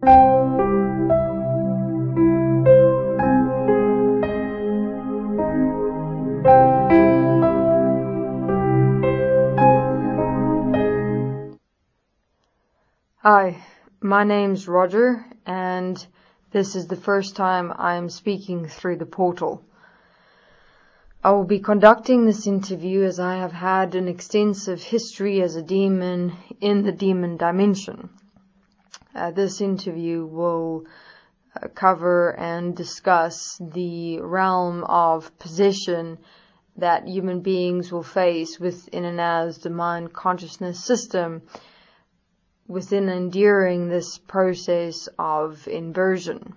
Hi, my name's Roger, and this is the first time I'm speaking through the portal. I will be conducting this interview as I have had an extensive history as a demon in the demon dimension. This interview will cover and discuss the realm of possession that human beings will face within and as the mind consciousness system within enduring this process of inversion.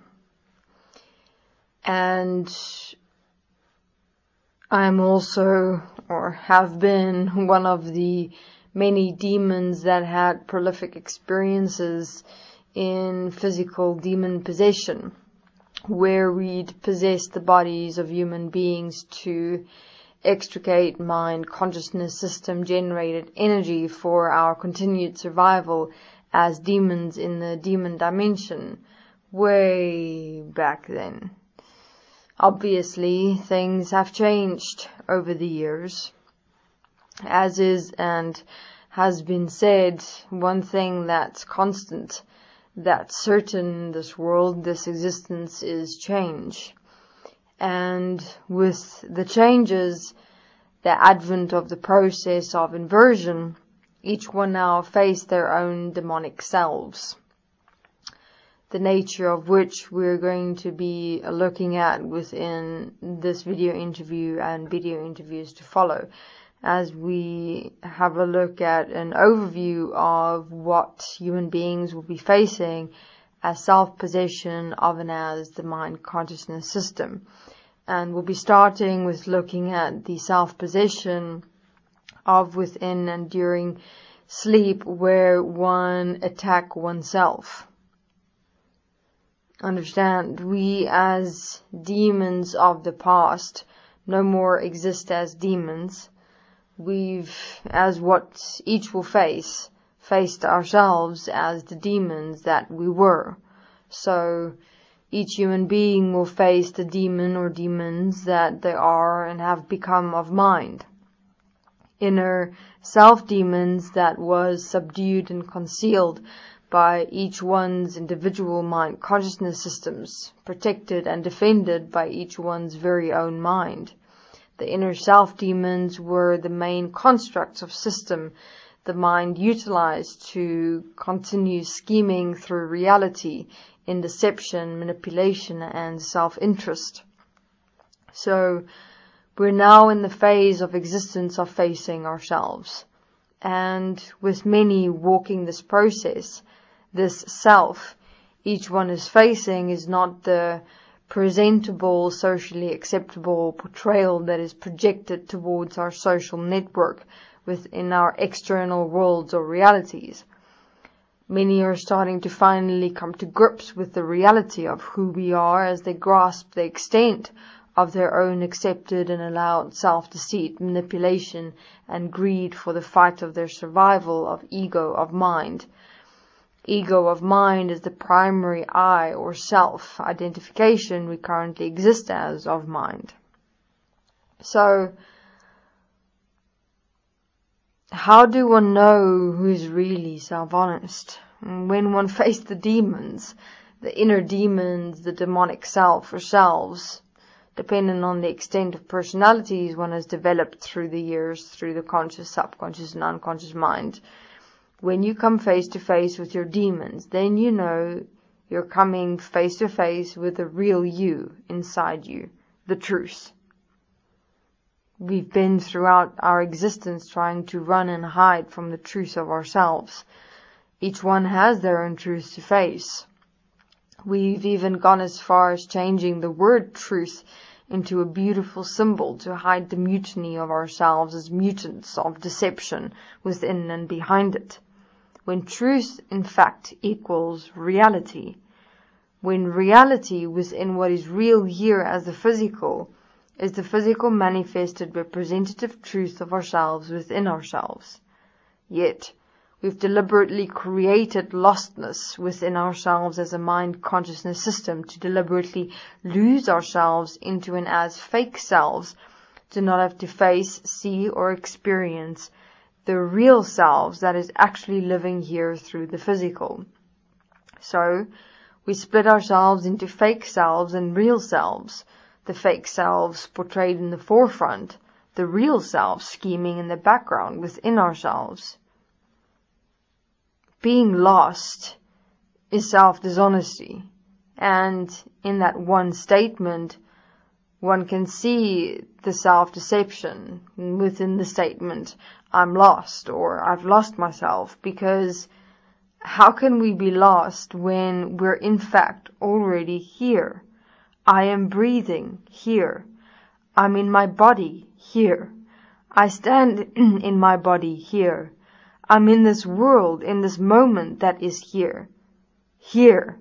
And I'm also, or have been, one of the many demons that had prolific experiences in physical demon possession, where we'd possess the bodies of human beings to extricate mind consciousness system generated energy for our continued survival as demons in the demon dimension way back then. Obviously, things have changed over the years. As is and has been said, one thing that's constant, that's certain in this world, this existence, is change. And with the changes, the advent of the process of inversion, each one now face their own demonic selves, the nature of which we're going to be looking at within this video interview and video interviews to follow, as we have a look at an overview of what human beings will be facing as self-possession of and as the mind consciousness system. And we'll be starting with looking at the self-possession of within and during sleep, where one attack oneself. Understand, we as demons of the past no more exist as demons. We've, as what each will face, faced ourselves as the demons that we were. So each human being will face the demon or demons that they are and have become of mind. Inner self-demons that was subdued and concealed by each one's individual mind consciousness systems, protected and defended by each one's very own mind. The inner self-demons were the main constructs of system the mind utilized to continue scheming through reality in deception, manipulation, and self-interest. So we're now in the phase of existence of facing ourselves. And with many walking this process, this self each one is facing is not the presentable, socially acceptable portrayal that is projected towards our social network within our external worlds or realities. Many are starting to finally come to grips with the reality of who we are as they grasp the extent of their own accepted and allowed self-deceit, manipulation, and greed for the fight of their survival of ego of mind. Ego of mind is the primary I or self identification we currently exist as of mind. So, how do one know who's really self-honest? When one faces the demons, the inner demons, the demonic self or selves, depending on the extent of personalities one has developed through the years, through the conscious, subconscious, and unconscious mind. When you come face to face with your demons, then you know you're coming face to face with the real you inside you, the truth. We've been throughout our existence trying to run and hide from the truth of ourselves. Each one has their own truth to face. We've even gone as far as changing the word truth into a beautiful symbol to hide the mutiny of ourselves as mutants of deception within and behind it. When truth, in fact, equals reality. When reality within what is real here as the physical is the physical manifested representative truth of ourselves within ourselves. Yet, We've deliberately created lostness within ourselves as a mind consciousness system to deliberately lose ourselves into and as fake selves, to not have to face, see, or experience the real selves that is actually living here through the physical. So, we split ourselves into fake selves and real selves. The fake selves portrayed in the forefront, the real self scheming in the background within ourselves. Being lost is self-dishonesty, and in that one statement, one can see the self-deception within the statement, I'm lost, or I've lost myself, because how can we be lost when we're in fact already here? I am breathing here. I'm in my body here. I stand in my body here. I'm in this world, in this moment that is here. Here,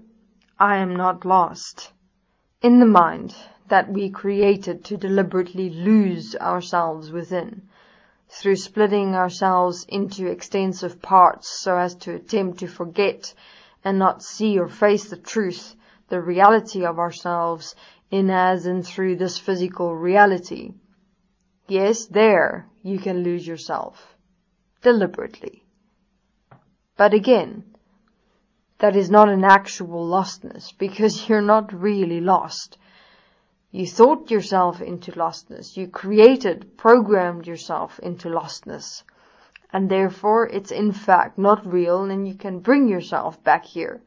I am not lost. In the mind that we created to deliberately lose ourselves within, through splitting ourselves into extensive parts so as to attempt to forget and not see or face the truth, the reality of ourselves in as and through this physical reality. Yes, there you can lose yourself. Deliberately. But again, that is not an actual lostness, because you're not really lost. You thought yourself into lostness. You programmed yourself into lostness. And therefore, it's in fact not real, and you can bring yourself back here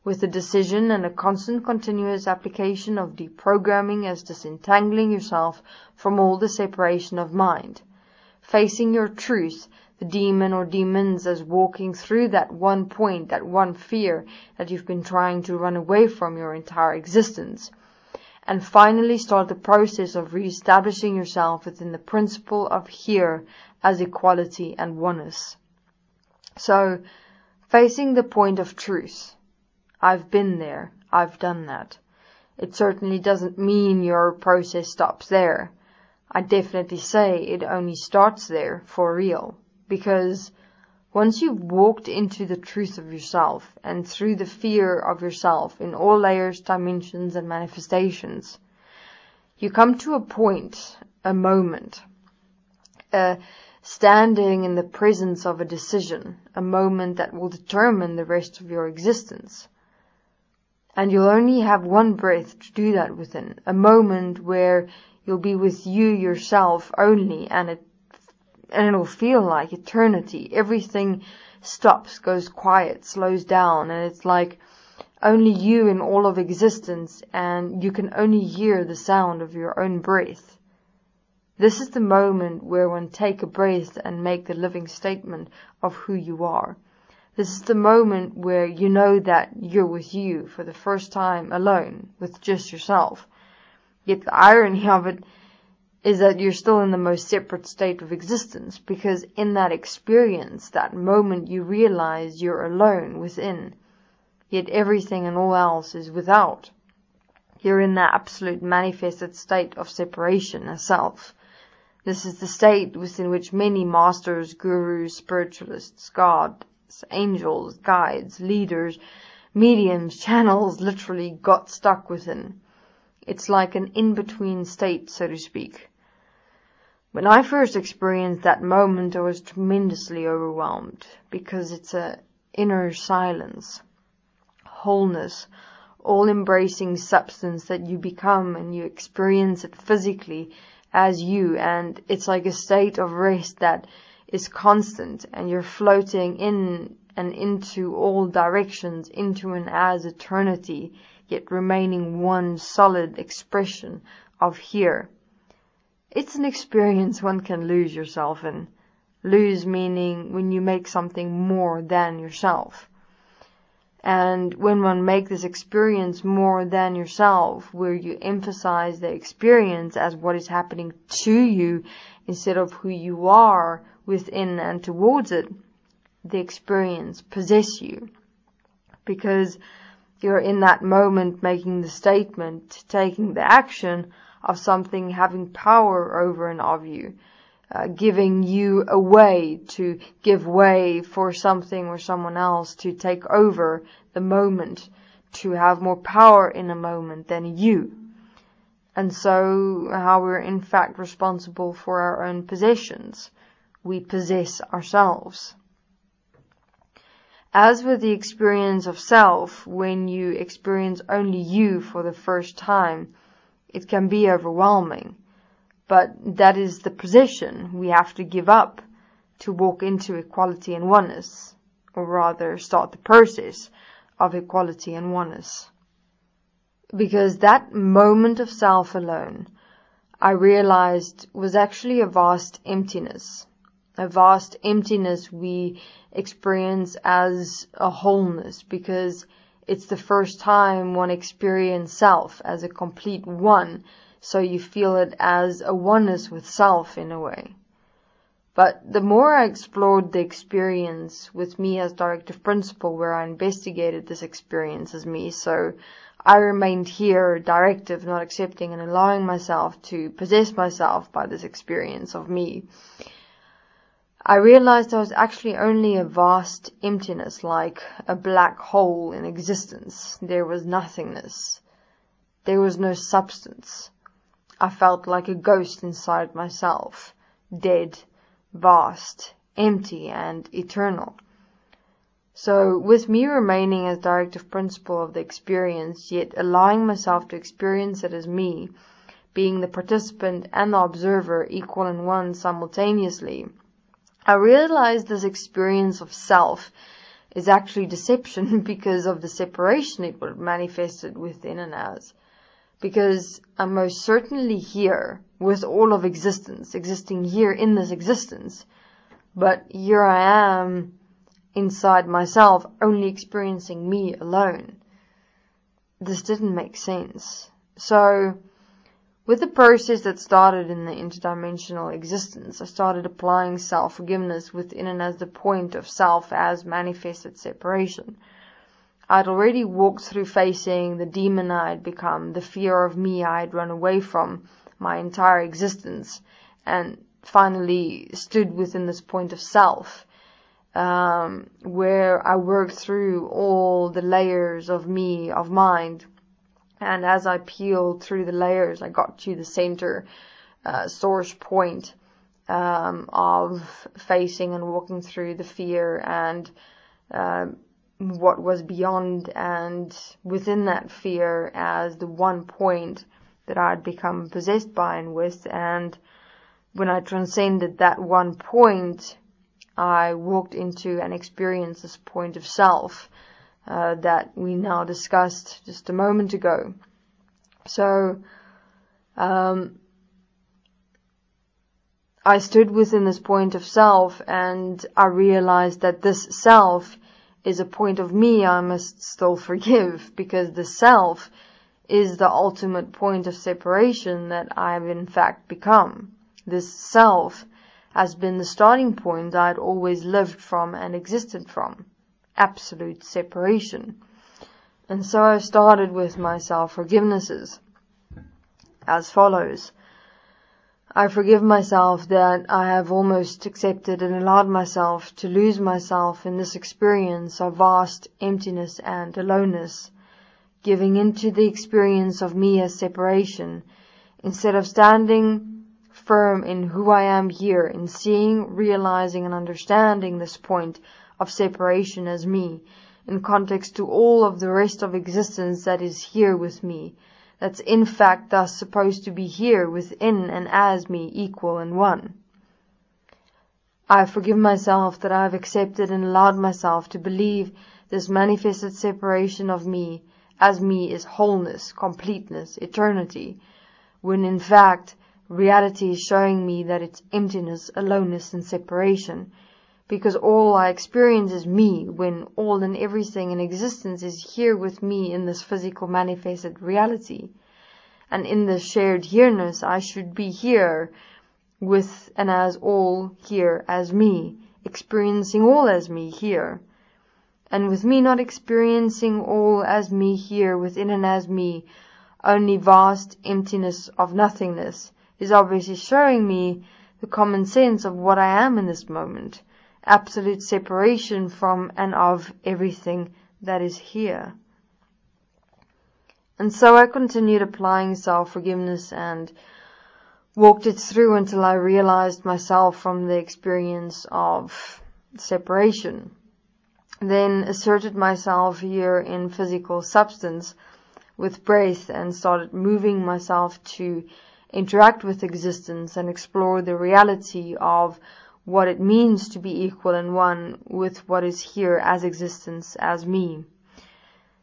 with a decision and a constant continuous application of deprogramming as disentangling yourself from all the separation of mind. Facing your truth, the demon or demons as walking through that one point, that one fear that you've been trying to run away from your entire existence. And finally start the process of reestablishing yourself within the principle of here as equality and oneness. So, facing the point of truth. I've been there. I've done that. It certainly doesn't mean your process stops there. I definitely say it only starts there for real. Because once you've walked into the truth of yourself and through the fear of yourself in all layers, dimensions, and manifestations, you come to a point, a moment, standing in the presence of a decision, a moment that will determine the rest of your existence. And you'll only have one breath to do that within, a where you'll be with you yourself only, and it'll feel like eternity. Everything stops, goes quiet, slows down, and it's like only you in all of existence, and you can only hear the sound of your own breath. This is the moment where one take a breath and make the living statement of who you are. This is the moment where you know that you're with you for the first time alone, with just yourself. Yet the irony of it is that you're still in the most separate state of existence, because in that experience, that moment, you realize you're alone within, yet everything and all else is without. You're in that absolute manifested state of separation as self. This is the state within which many masters, gurus, spiritualists, gods, angels, guides, leaders, mediums, channels literally got stuck within. It's like an in-between state, so to speak. When I first experienced that moment, I was tremendously overwhelmed, because it's an inner silence, wholeness, all-embracing substance that you become, and you experience it physically as you, and it's like a state of rest that is constant, and you're floating in and into all directions, into and as eternity, yet remaining one solid expression of here. It's an experience one can lose yourself in. Lose meaning when you make something more than yourself. And when one makes this experience more than yourself, where you emphasize the experience as what is happening to you instead of who you are within and towards it, the experience possesses you. Because you're in that moment making the statement, taking the action of something having power over and of you, giving you away, to give way for something or someone else to take over the moment, to have more power in a moment than you. And so how we're in fact responsible for our own possessions. We possess ourselves. As with the experience of self, when you experience only you for the first time, it can be overwhelming. But that is the possession we have to give up to walk into equality and oneness, or rather start the process of equality and oneness. Because that moment of self alone, I realized, was actually a vast emptiness. A vast emptiness we experience as a wholeness, because it's the first time one experiences self as a complete one, so you feel it as a oneness with self in a way. But the more I explored the experience with me as directive principle, where I investigated this experience as me, so I remained here directive, not accepting and allowing myself to possess myself by this experience of me, I realized I was actually only a vast emptiness, like a black hole in existence. There was nothingness. There was no substance. I felt like a ghost inside myself, dead, vast, empty, and eternal. So, with me remaining as directive principle of the experience, yet allowing myself to experience it as me, being the participant and the observer, equal and one simultaneously, I realized this experience of self is actually deception because of the separation it would manifested within and as. Because I'm most certainly here with all of existence, existing here in this existence, but here I am inside myself, only experiencing me alone. This didn't make sense. So, with the process that started in the interdimensional existence, I started applying self-forgiveness within and as the point of self as manifested separation. I'd already walked through facing the demon I had become, the fear of me I had run away from my entire existence, and finally stood within this point of self, where I worked through all the layers of me, of mind. And as I peeled through the layers, I got to the center source point of facing and walking through the fear and what was beyond and within that fear as the one point that I had become possessed by and with. And when I transcended that one point, I walked into and experienced this point of self that we now discussed just a moment ago. So, I stood within this point of self, and I realized that this self is a point of me I must still forgive, because the self is the ultimate point of separation that I have in fact become. This self has been the starting point I had always lived from and existed from. Absolute separation. And so I started with my self-forgivenesses as follows. I forgive myself that I have almost accepted and allowed myself to lose myself in this experience of vast emptiness and aloneness, giving into the experience of me as separation, instead of standing firm in who I am here, in seeing, realizing, and understanding this point of separation as me, in context to all of the rest of existence that is here with me, that's in fact thus supposed to be here within and as me, equal and one. I forgive myself that I have accepted and allowed myself to believe this manifested separation of me as me is wholeness, completeness, eternity, when in fact reality is showing me that it's emptiness, aloneness, and separation, because all I experience is me, when all and everything in existence is here with me in this physical manifested reality. And in this shared here-ness, I should be here with and as all here as me, experiencing all as me here. And with me not experiencing all as me here within and as me, only vast emptiness of nothingness, is obviously showing me the common sense of what I am in this moment, absolute separation from and of everything that is here. And so I continued applying self-forgiveness and walked it through until I realized myself from the experience of separation. Then asserted myself here in physical substance with breath and started moving myself to interact with existence and explore the reality of what it means to be equal and one with what is here as existence, as me.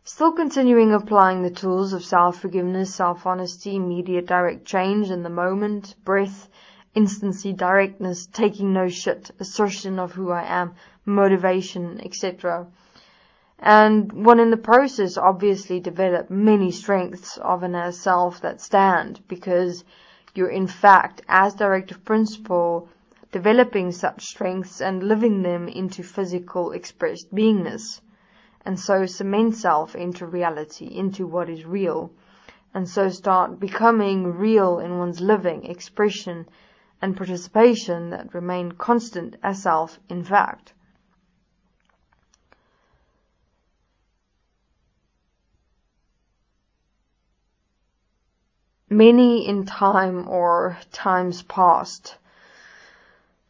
Still continuing applying the tools of self-forgiveness, self-honesty, immediate direct change in the moment, breath, instancy, directness, taking no shit, assertion of who I am, motivation, etc. And one in the process obviously develop many strengths of an as self that stand, because you're in fact, as directive principle, developing such strengths and living them into physical expressed beingness. And so cement self into reality, into what is real. And so start becoming real in one's living, expression, and participation that remain constant as self, in fact. Many in time or times past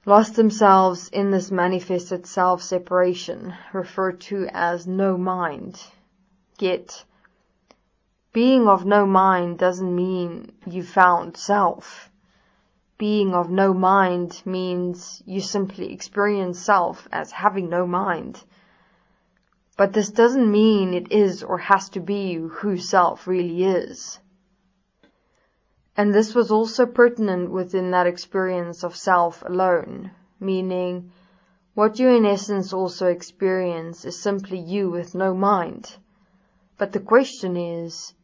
lost themselves in this manifested self-separation, referred to as no mind. Yet, being of no mind doesn't mean you found self. Being of no mind means you simply experience self as having no mind. But this doesn't mean it is or has to be who self really is. And this was also pertinent within that experience of self alone, meaning what you in essence also experience is simply you with no mind. But the question is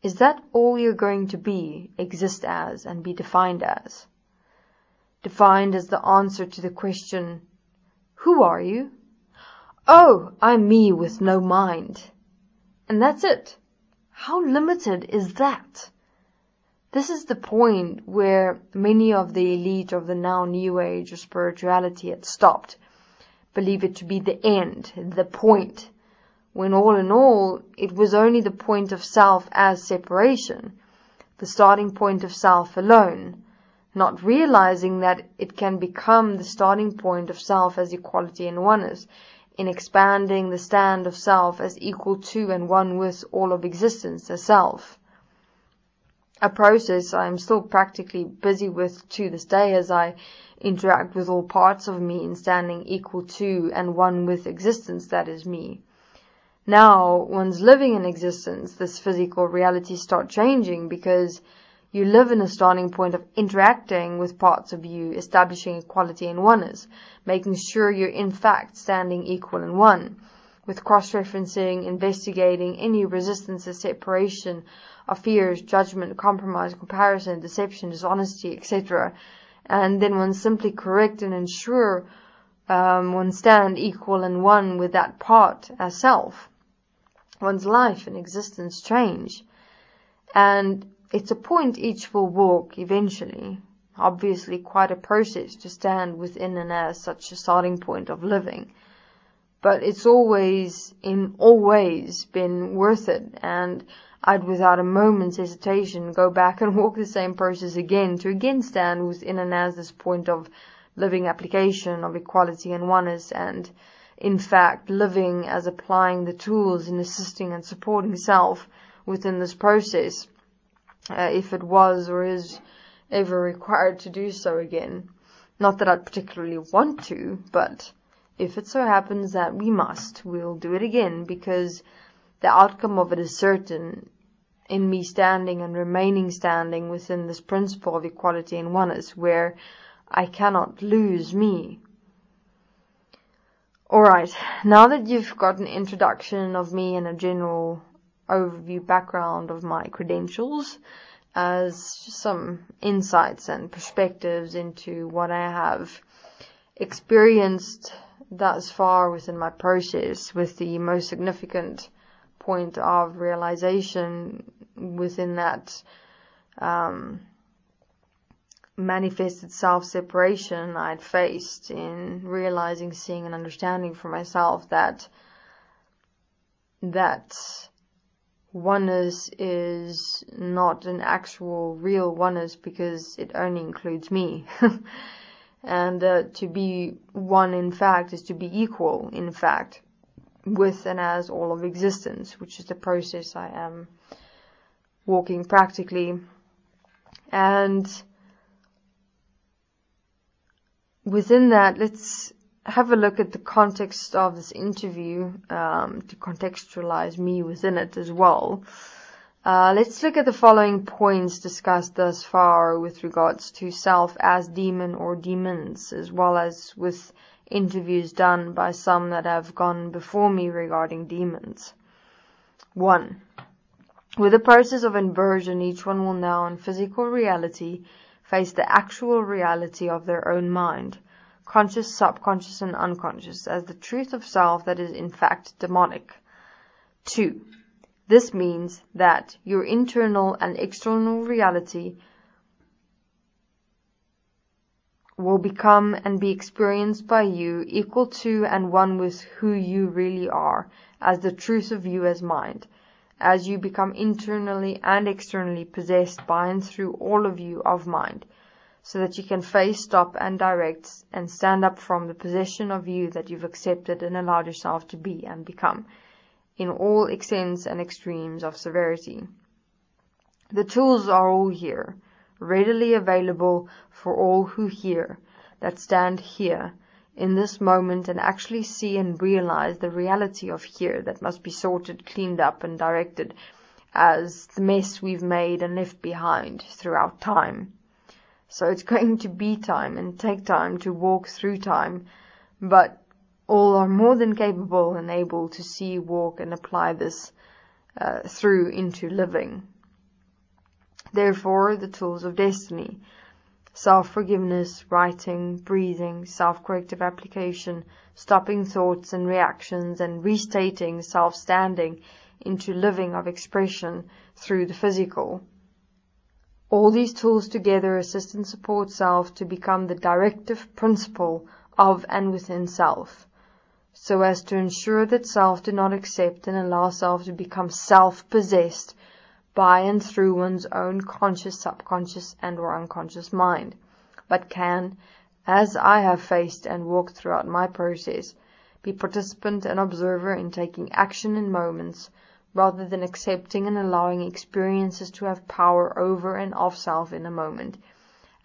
that all you're going to be, exist as, and be defined as? Defined as the answer to the question, who are you? Oh, I'm me with no mind. And that's it. How limited is that? This is the point where many of the elite of the now New Age or spirituality had stopped, believe it to be the end, the point, when all in all, it was only the point of self as separation, the starting point of self alone, not realizing that it can become the starting point of self as equality and oneness, in expanding the stand of self as equal to and one with all of existence as self. A process I am still practically busy with to this day as I interact with all parts of me in standing equal to and one with existence that is me. Now, one's living in existence, this physical reality start changing because you live in a starting point of interacting with parts of you, establishing equality and oneness, making sure you're in fact standing equal and one, with cross-referencing, investigating any resistance to separation of fears, judgment, compromise, comparison, deception, dishonesty, etc. And then one simply correct and ensure one stand equal and one with that part as self. One's life and existence change. And it's a point each will walk eventually. Obviously quite a process to stand within and as such a starting point of living. But it's always, in all ways, been worth it, and I'd without a moment's hesitation go back and walk the same process again to again stand within and as this point of living application of equality and oneness, and in fact living as applying the tools in assisting and supporting self within this process, if it was or is ever required to do so again. Not that I'd particularly want to, but if it so happens that we must, we'll do it again, because the outcome of it is certain in me standing and remaining standing within this principle of equality and oneness, where I cannot lose me. Alright, now that you've got an introduction of me and a general overview background of my credentials, as some insights and perspectives into what I have experienced thus far within my process, with the most significant point of realization within that manifested self-separation I'd faced in realizing, seeing, and understanding for myself that oneness is not an actual real oneness, because it only includes me. And to be one, in fact, is to be equal, in fact, with and as all of existence, which is the process I am walking practically. And within that, let's have a look at the context of this interview, to contextualize me within it as well. Let's look at the following points discussed thus far with regards to self as demon or demons, as well as with interviews done by some that have gone before me regarding demons. 1. With the process of inversion, each one will now in physical reality face the actual reality of their own mind, conscious, subconscious, and unconscious, as the truth of self that is in fact demonic. 2. This means that your internal and external reality will become and be experienced by you equal to and one with who you really are, as the truth of you as mind, as you become internally and externally possessed by and through all of you of mind, so that you can face, stop, and direct and stand up from the possession of you that you've accepted and allowed yourself to be and become, in all extents and extremes of severity. The tools are all here, readily available for all who hear, that stand here, in this moment, and actually see and realize the reality of here that must be sorted, cleaned up, and directed as the mess we've made and left behind throughout time. So it's going to be time and take time to walk through time, but all are more than capable and able to see, walk, and apply this through into living. Therefore, the tools of destiny: self-forgiveness, writing, breathing, self-corrective application, stopping thoughts and reactions, and restating self-standing into living of expression through the physical. All these tools together assist and support self to become the directive principle of and within self, so as to ensure that self do not accept and allow self to become self-possessed by and through one's own conscious, subconscious, and or unconscious mind, but can, as I have faced and walked throughout my process, be participant and observer in taking action in moments, rather than accepting and allowing experiences to have power over and of self in a moment,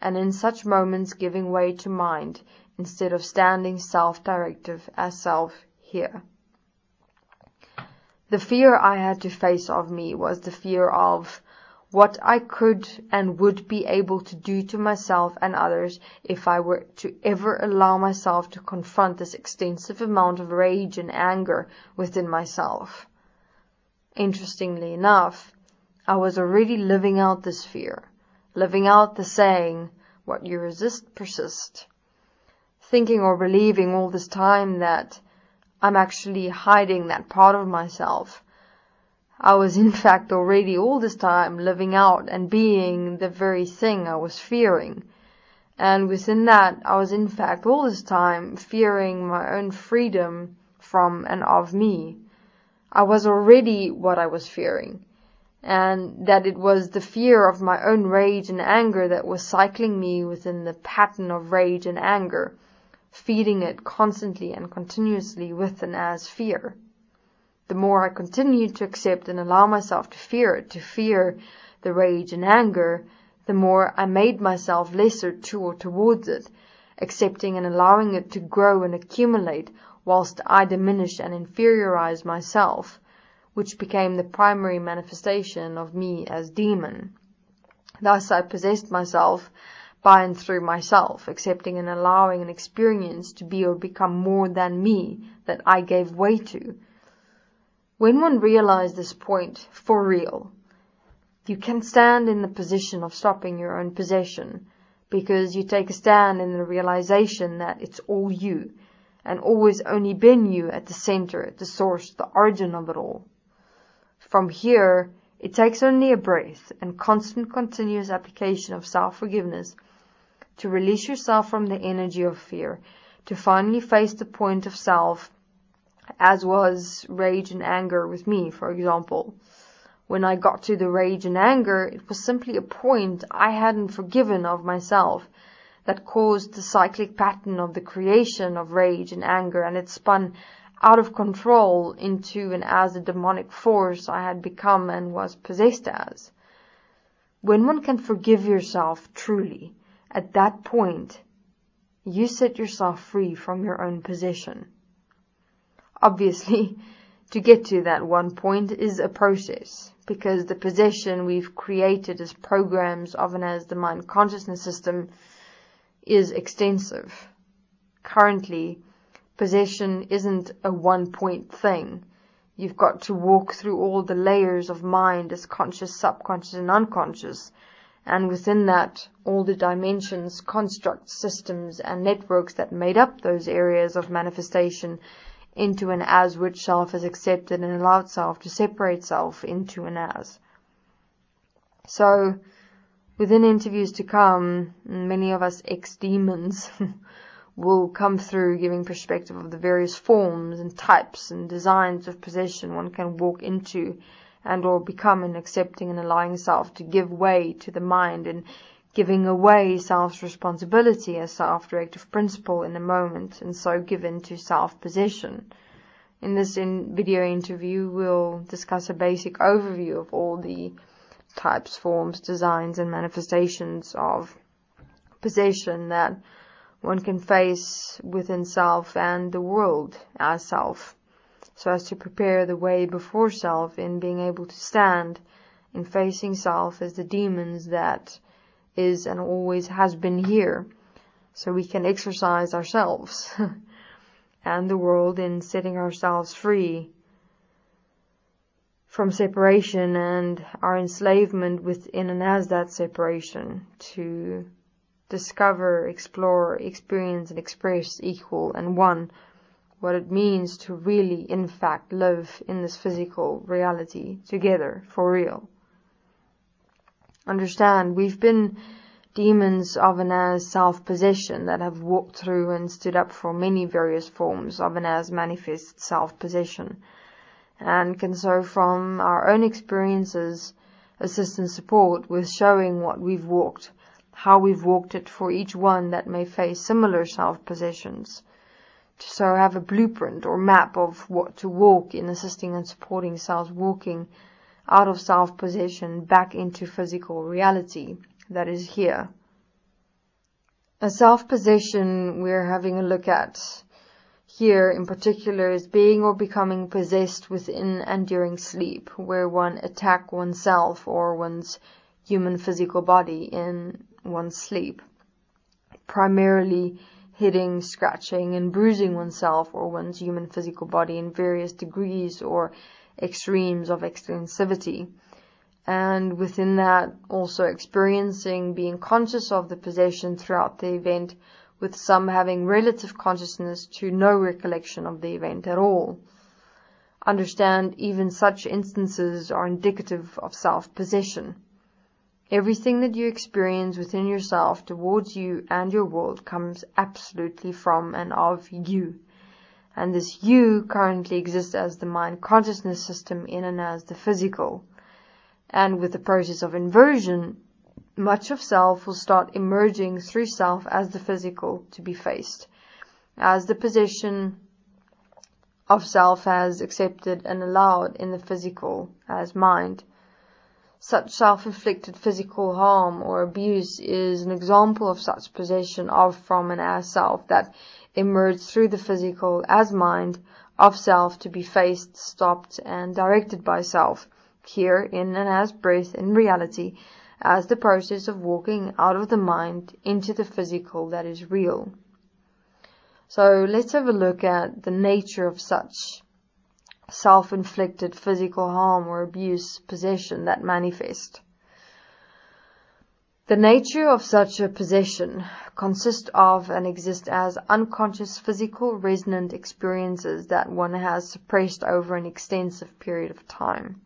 and in such moments giving way to mind, instead of standing self-directive as self here. The fear I had to face of me was the fear of what I could and would be able to do to myself and others if I were to ever allow myself to confront this extensive amount of rage and anger within myself. Interestingly enough, I was already living out this fear, living out the saying, what you resist persists, thinking or believing all this time that I'm actually hiding that part of myself. I was in fact already all this time living out and being the very thing I was fearing. And within that, I was in fact all this time fearing my own freedom from and of me. I was already what I was fearing, and that it was the fear of my own rage and anger that was cycling me within the pattern of rage and anger, feeding it constantly and continuously with and as fear. The more I continued to accept and allow myself to fear it, to fear the rage and anger, the more I made myself lesser to or towards it, accepting and allowing it to grow and accumulate, whilst I diminished and inferiorized myself, which became the primary manifestation of me as demon. Thus I possessed myself by and through myself, accepting and allowing an experience to be or become more than me that I gave way to. When one realized this point for real, you can stand in the position of stopping your own possession, because you take a stand in the realization that it's all you, and always only been you at the center, at the source, the origin of it all. From here, it takes only a breath and constant continuous application of self-forgiveness to release yourself from the energy of fear, to finally face the point of self, as was rage and anger with me, for example. When I got to the rage and anger, it was simply a point I hadn't forgiven of myself that caused the cyclic pattern of the creation of rage and anger, and it spun out of control into and as a demonic force I had become and was possessed as. When one can forgive yourself truly, at that point, you set yourself free from your own possession. Obviously, to get to that one point is a process, because the possession we've created as programs of and as the mind consciousness system is extensive. Currently, possession isn't a one-point thing. You've got to walk through all the layers of mind as conscious, subconscious, and unconscious, and within that, all the dimensions, constructs, systems, and networks that made up those areas of manifestation into an as which self is accepted and allowed self to separate self into an as. So, within interviews to come, many of us ex-demons will come through giving perspective of the various forms and types and designs of possession one can walk into and or become in accepting and allowing self to give way to the mind and giving away self's responsibility as self-directive principle in a moment, and so given to self-possession. In this video interview, we'll discuss a basic overview of all the types, forms, designs, and manifestations of possession that one can face within self and the world as self, so as to prepare the way before self in being able to stand in facing self as the demons that is and always has been here, so we can exercise ourselves and the world in setting ourselves free from separation and our enslavement within and as that separation, to discover, explore, experience, and express equal and one, what it means to really, in fact, live in this physical reality together, for real. Understand, we've been demons of and as self-possession that have walked through and stood up for many various forms of and as manifest self-possession, and can so from our own experiences assist and support with showing what we've walked, how we've walked it for each one that may face similar self-possessions, to so have a blueprint or map of what to walk in, assisting and supporting selves walking out of self-possession back into physical reality that is here. A self-possession we're having a look at here in particular is being or becoming possessed within and during sleep, where one attack oneself or one's human physical body in one's sleep, primarily hitting, scratching, and bruising oneself or one's human physical body in various degrees or extremes of extensivity, and within that also experiencing being conscious of the possession throughout the event, with some having relative consciousness to no recollection of the event at all. Understand, even such instances are indicative of self-possession. Everything that you experience within yourself towards you and your world comes absolutely from and of you. And this you currently exists as the mind consciousness system in and as the physical. And with the process of inversion, much of self will start emerging through self as the physical to be faced, as the possession of self has accepted and allowed in the physical as mind. Such self-inflicted physical harm or abuse is an example of such possession of, from, and as self that emerged through the physical as mind of self to be faced, stopped, and directed by self, here in and as breath in reality, as the process of walking out of the mind into the physical that is real. So let's have a look at the nature of such self-inflicted physical harm or abuse possession that manifest. The nature of such a possession consists of and exists as unconscious physical resonant experiences that one has suppressed over an extensive period of time.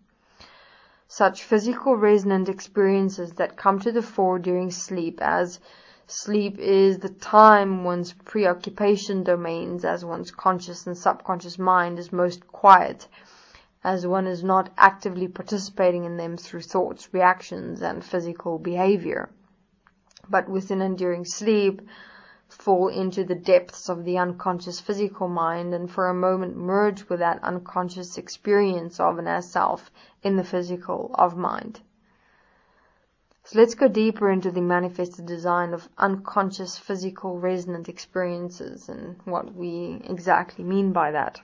Such physical resonant experiences that come to the fore during sleep as Sleep is the time one's preoccupation domains, as one's conscious and subconscious mind, is most quiet, as one is not actively participating in them through thoughts, reactions, and physical behavior. But within and during sleep, fall into the depths of the unconscious physical mind, and for a moment merge with that unconscious experience of an as self in the physical of mind. So let's go deeper into the manifested design of unconscious physical resonant experiences and what we exactly mean by that.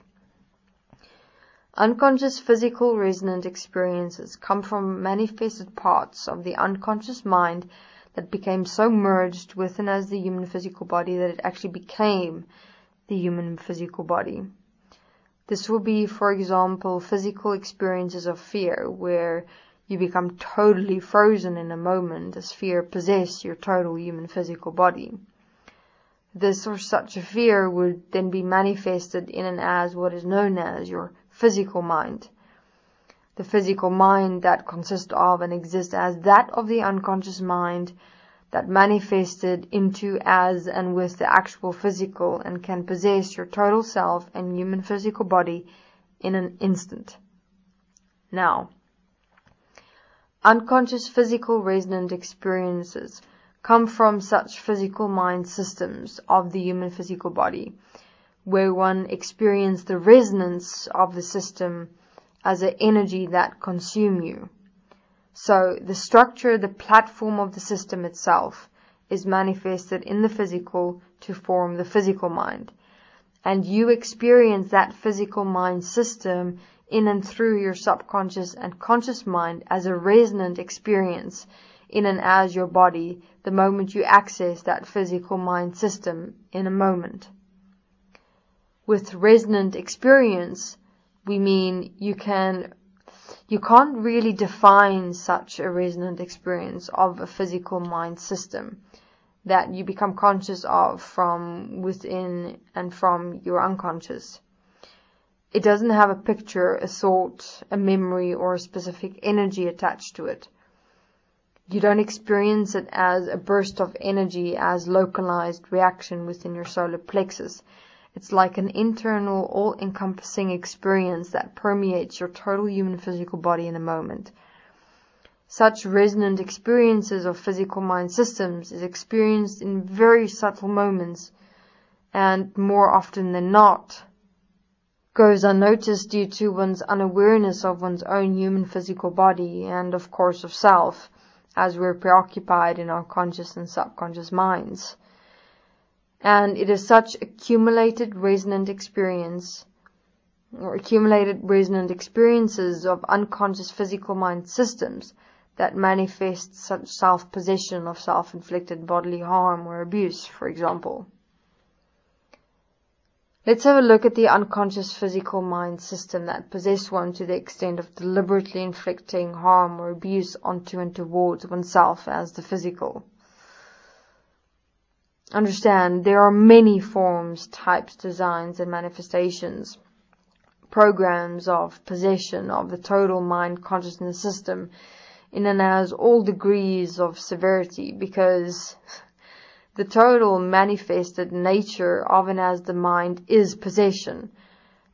Unconscious physical resonant experiences come from manifested parts of the unconscious mind that became so merged with and as the human physical body that it actually became the human physical body. This will be, for example, physical experiences of fear, where you become totally frozen in a moment as fear possesses your total human physical body. This or such a fear would then be manifested in and as what is known as your physical mind. The physical mind that consists of and exists as that of the unconscious mind that manifested into, as, and with the actual physical, and can possess your total self and human physical body in an instant. Now, unconscious physical resonant experiences come from such physical mind systems of the human physical body, where one experiences the resonance of the system as an energy that consumes you. So the structure, the platform of the system itself is manifested in the physical to form the physical mind. And you experience that physical mind system in and through your subconscious and conscious mind as a resonant experience in and as your body the moment you access that physical mind system in a moment. With resonant experience, we mean you can't really define such a resonant experience of a physical mind system that you become conscious of from within and from your unconscious. It doesn't have a picture, a thought, a memory, or a specific energy attached to it. You don't experience it as a burst of energy, as localized reaction within your solar plexus. It's like an internal, all-encompassing experience that permeates your total human physical body in a moment. Such resonant experiences of physical mind systems is experienced in very subtle moments, and more often than not, goes unnoticed due to one's unawareness of one's own human physical body and, of course, of self, as we're preoccupied in our conscious and subconscious minds. And it is such accumulated resonant experiences of unconscious physical mind systems that manifest such self-possession of self-inflicted bodily harm or abuse, for example. Let's have a look at the unconscious physical mind system that possesses one to the extent of deliberately inflicting harm or abuse onto and towards oneself as the physical. Understand, there are many forms, types, designs, and manifestations, programs of possession of the total mind consciousness system in and as all degrees of severity, because the total manifested nature of and as the mind is possession,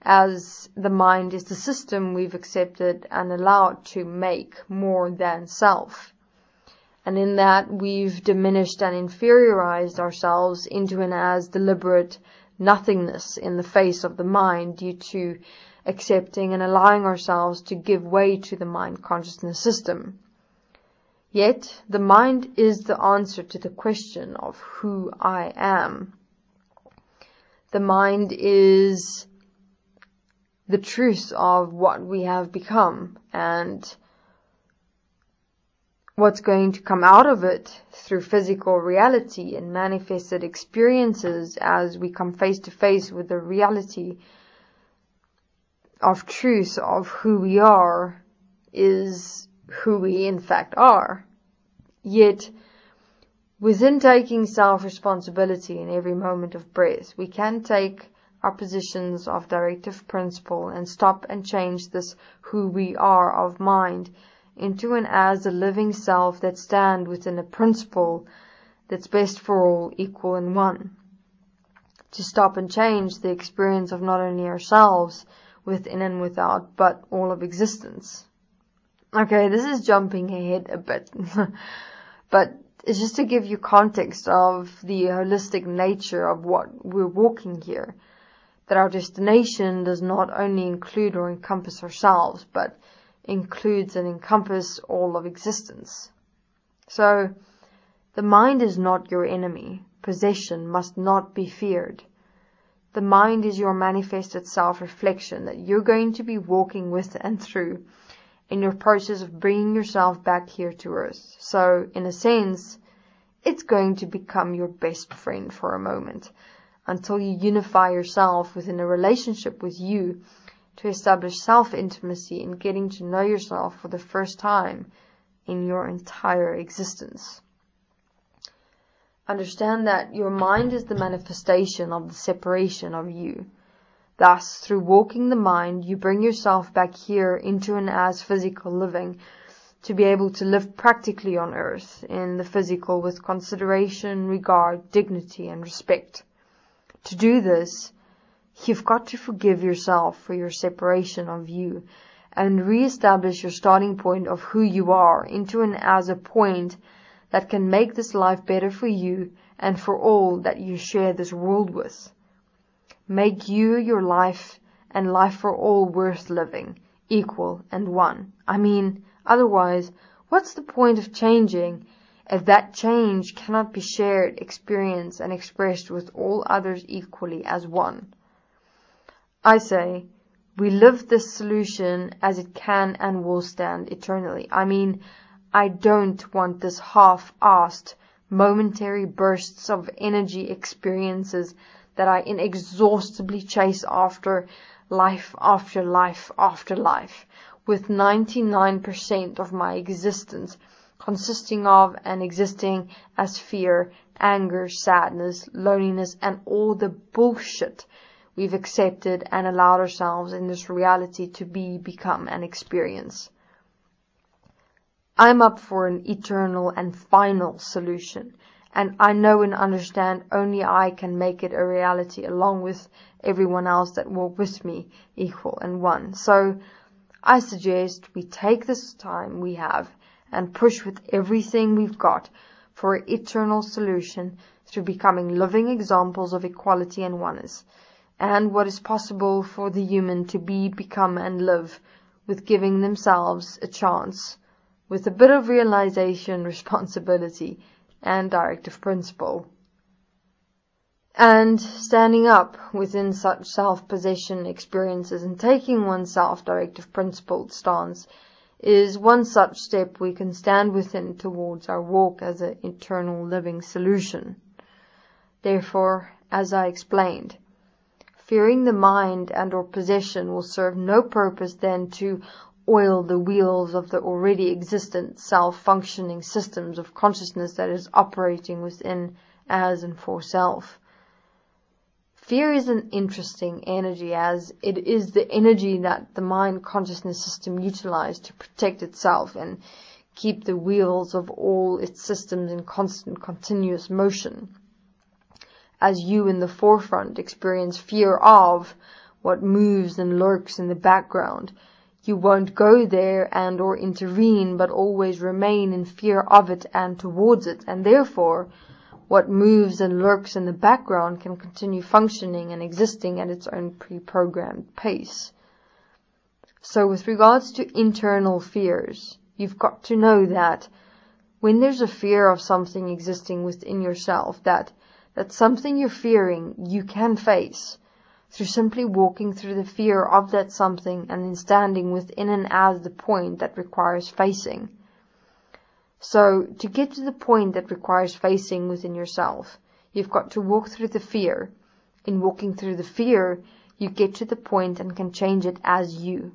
as the mind is the system we've accepted and allowed to make more than self. And in that we've diminished and inferiorized ourselves into and as deliberate nothingness in the face of the mind due to accepting and allowing ourselves to give way to the mind consciousness system. Yet, the mind is the answer to the question of who I am. The mind is the truth of what we have become and what's going to come out of it through physical reality and manifested experiences as we come face to face with the reality of truth of who we are is who we in fact are. Yet, within taking self-responsibility in every moment of breath, we can take our positions of directive principle and stop and change this who we are of mind into and as a living self that stand within a principle that's best for all, equal and one. To stop and change the experience of not only ourselves, within and without, but all of existence. Okay, this is jumping ahead a bit, but it's just to give you context of the holistic nature of what we're walking here. That our destination does not only include or encompass ourselves, but includes and encompasses all of existence. So, the mind is not your enemy. Possession must not be feared. The mind is your manifested self-reflection that you're going to be walking with and through in your process of bringing yourself back here to earth. So, in a sense, it's going to become your best friend for a moment, until you unify yourself within a relationship with you to establish self-intimacy and getting to know yourself for the first time in your entire existence. Understand that your mind is the manifestation of the separation of you. Thus, through walking the mind, you bring yourself back here into an as physical living to be able to live practically on earth in the physical with consideration, regard, dignity, and respect. To do this, you've got to forgive yourself for your separation of you and re-establish your starting point of who you are into an as a point that can make this life better for you and for all that you share this world with. Make you, your life, and life for all worth living, equal and one. Otherwise, what's the point of changing if that change cannot be shared, experienced, and expressed with all others equally as one? I say, we live this solution as it can and will stand eternally. I don't want this half-assed, momentary bursts of energy experiences that I inexhaustibly chase after life after life after life, with 99% of my existence consisting of and existing as fear, anger, sadness, loneliness, and all the bullshit we've accepted and allowed ourselves in this reality to be, become, and experience. I'm up for an eternal and final solution, and I know and understand only I can make it a reality along with everyone else that walk with me, equal and one. So I suggest we take this time we have and push with everything we've got for an eternal solution through becoming living examples of equality and oneness, and what is possible for the human to be, become, and live with giving themselves a chance, with a bit of realization, responsibility, and directive principle. And standing up within such self-possession experiences and taking oneself directive principled stance is one such step we can stand within towards our walk as an eternal living solution. Therefore, as I explained, fearing the mind and or possession will serve no purpose than to oil the wheels of the already existent self-functioning systems of consciousness that is operating within, as, and for self. Fear is an interesting energy, as it is the energy that the mind consciousness system utilizes to protect itself and keep the wheels of all its systems in constant, continuous motion. As you in the forefront experience fear of what moves and lurks in the background, you won't go there and or intervene, but always remain in fear of it and towards it, and therefore what moves and lurks in the background can continue functioning and existing at its own pre-programmed pace. So with regards to internal fears, you've got to know that when there's a fear of something existing within yourself, that something you're fearing you can face through simply walking through the fear of that something and then standing within and as the point that requires facing. So, to get to the point that requires facing within yourself, you've got to walk through the fear. In walking through the fear, you get to the point and can change it as you.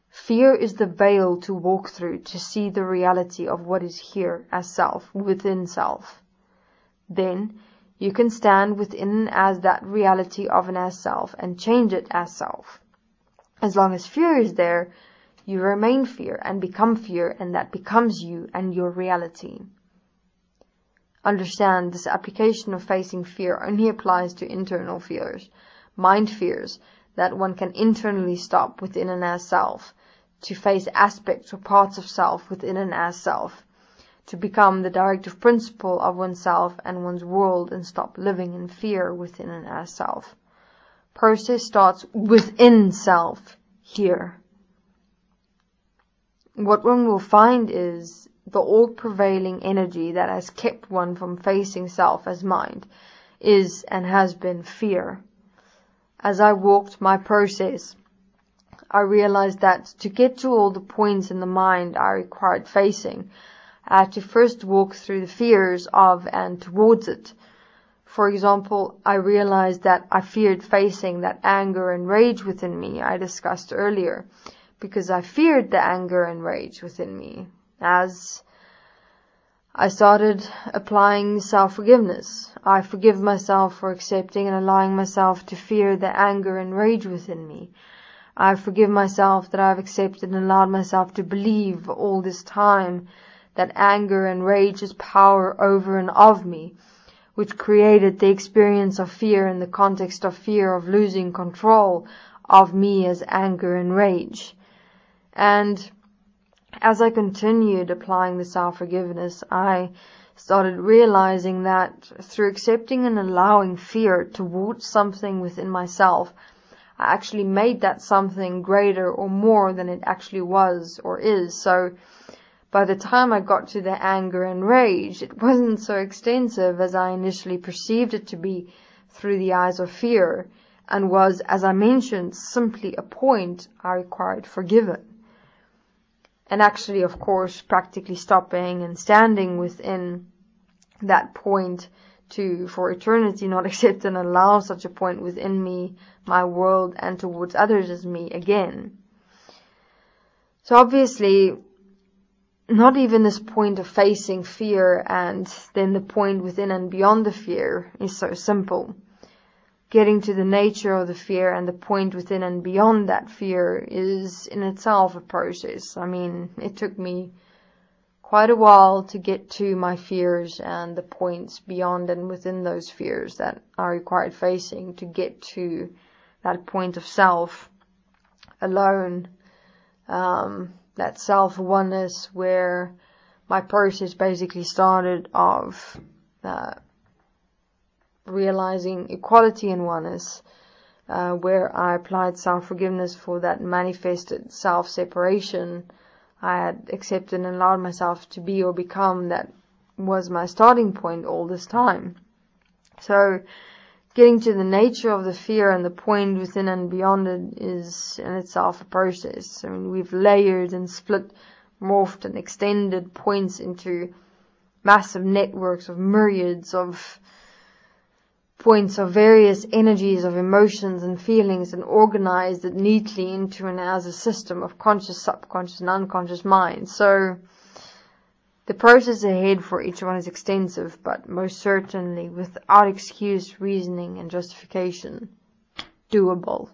Fear is the veil to walk through to see the reality of what is here as self, within self. Then, you can stand within and as that reality of an as self and change it as self. As long as fear is there, you remain fear and become fear, and that becomes you and your reality. Understand, this application of facing fear only applies to internal fears, mind fears, that one can internally stop within and as self, to face aspects or parts of self within and as self, to become the directive principle of oneself and one's world and stop living in fear within and as self. Process starts within self here. What one will find is the all-prevailing energy that has kept one from facing self as mind is and has been fear. As I walked my process, I realized that to get to all the points in the mind I required facing, I had to first walk through the fears of and towards it. For example, I realized that I feared facing that anger and rage within me I discussed earlier, because I feared the anger and rage within me. As I started applying self-forgiveness, I forgive myself for accepting and allowing myself to fear the anger and rage within me. I forgive myself that I've accepted and allowed myself to believe all this time that anger and rage is power over and of me, which created the experience of fear in the context of fear of losing control of me as anger and rage. And as I continued applying the self-forgiveness, I started realizing that through accepting and allowing fear towards something within myself, I actually made that something greater or more than it actually was or is. So by the time I got to the anger and rage, it wasn't so extensive as I initially perceived it to be through the eyes of fear, and was, as I mentioned, simply a point I required forgiven. And actually, of course, practically stopping and standing within that point to, for eternity, not accept and allow such a point within me, my world, and towards others as me again. So obviously, not even this point of facing fear and then the point within and beyond the fear is so simple. Getting to the nature of the fear and the point within and beyond that fear is in itself a process. I mean, it took me quite a while to get to my fears and the points beyond and within those fears that I required facing to get to that point of self alone, that self-oneness where my process basically started of realizing equality and oneness, where I applied self-forgiveness for that manifested self-separation I had accepted and allowed myself to be or become. That was my starting point all this time. So getting to the nature of the fear and the point within and beyond it is in itself a process. I mean, we've layered and split, morphed and extended points into massive networks of myriads of points of various energies of emotions and feelings and organized it neatly into and as a system of conscious, subconscious and unconscious mind. So the process ahead for each one is extensive, but most certainly without excuse, reasoning and justification, doable.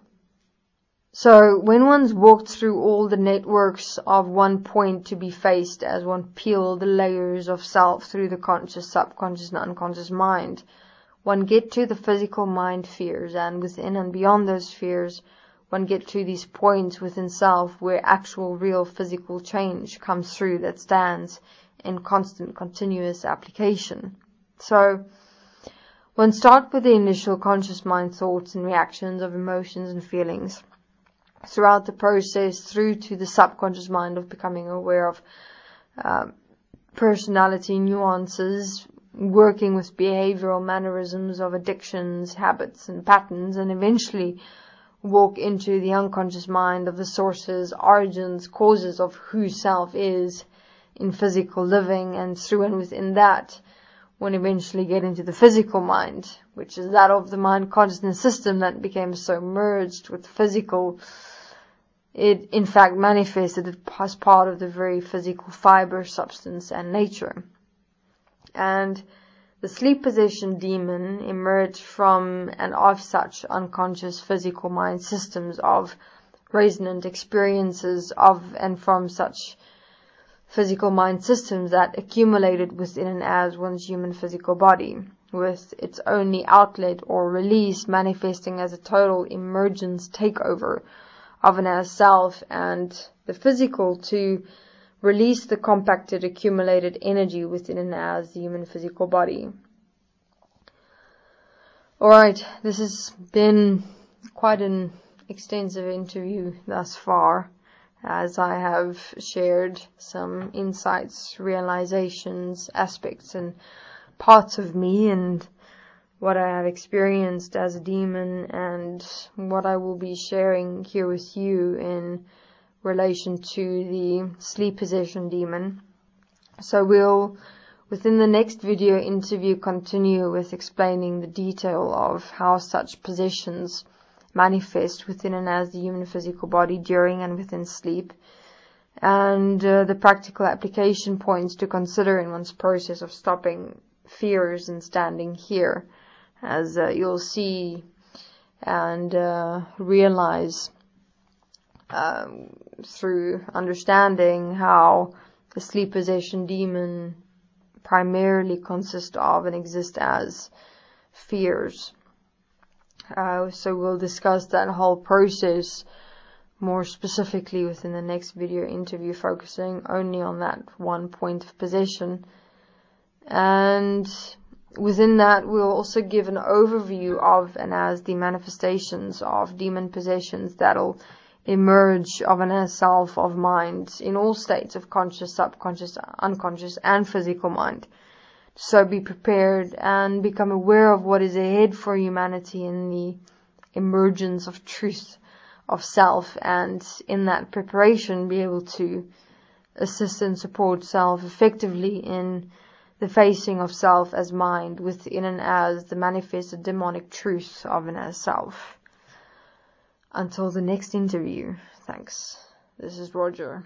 So when one's walked through all the networks of one point to be faced as one peeled the layers of self through the conscious, subconscious and unconscious mind, one get to the physical mind fears, and within and beyond those fears, one get to these points within self where actual real physical change comes through that stands in constant continuous application. So one start with the initial conscious mind thoughts and reactions of emotions and feelings. Throughout the process through to the subconscious mind of becoming aware of personality nuances, working with behavioral mannerisms of addictions, habits and patterns, and eventually walk into the unconscious mind of the sources, origins, causes of who self is in physical living, and through and within that one eventually get into the physical mind, which is that of the mind consciousness system that became so merged with physical. It in fact manifested as part of the very physical fiber, substance and nature. And the sleep possession demon emerged from and of such unconscious physical mind systems of resonant experiences of and from such physical mind systems that accumulated within and as one's human physical body, with its only outlet or release manifesting as a total emergence takeover of an as self and the physical to release the compacted accumulated energy within and as the human physical body. Alright, this has been quite an extensive interview thus far, as I have shared some insights, realizations, aspects and parts of me and what I have experienced as a demon and what I will be sharing here with you in relation to the sleep possession demon. So we'll, within the next video interview, continue with explaining the detail of how such possessions manifest within and as the human physical body during and within sleep, and the practical application points to consider in one's process of stopping fears and standing here, as you'll see and realize through understanding how the sleep possession demon primarily consists of and exists as fears. So we'll discuss that whole process more specifically within the next video interview, focusing only on that one point of possession. And within that, we'll also give an overview of and as the manifestations of demon possessions that'll emerge of an as self of mind in all states of conscious, subconscious, unconscious, and physical mind. So be prepared and become aware of what is ahead for humanity in the emergence of truth of self, and in that preparation be able to assist and support self effectively in the facing of self as mind within and as the manifested demonic truth of an as self. Until the next interview, thanks. This is Roger.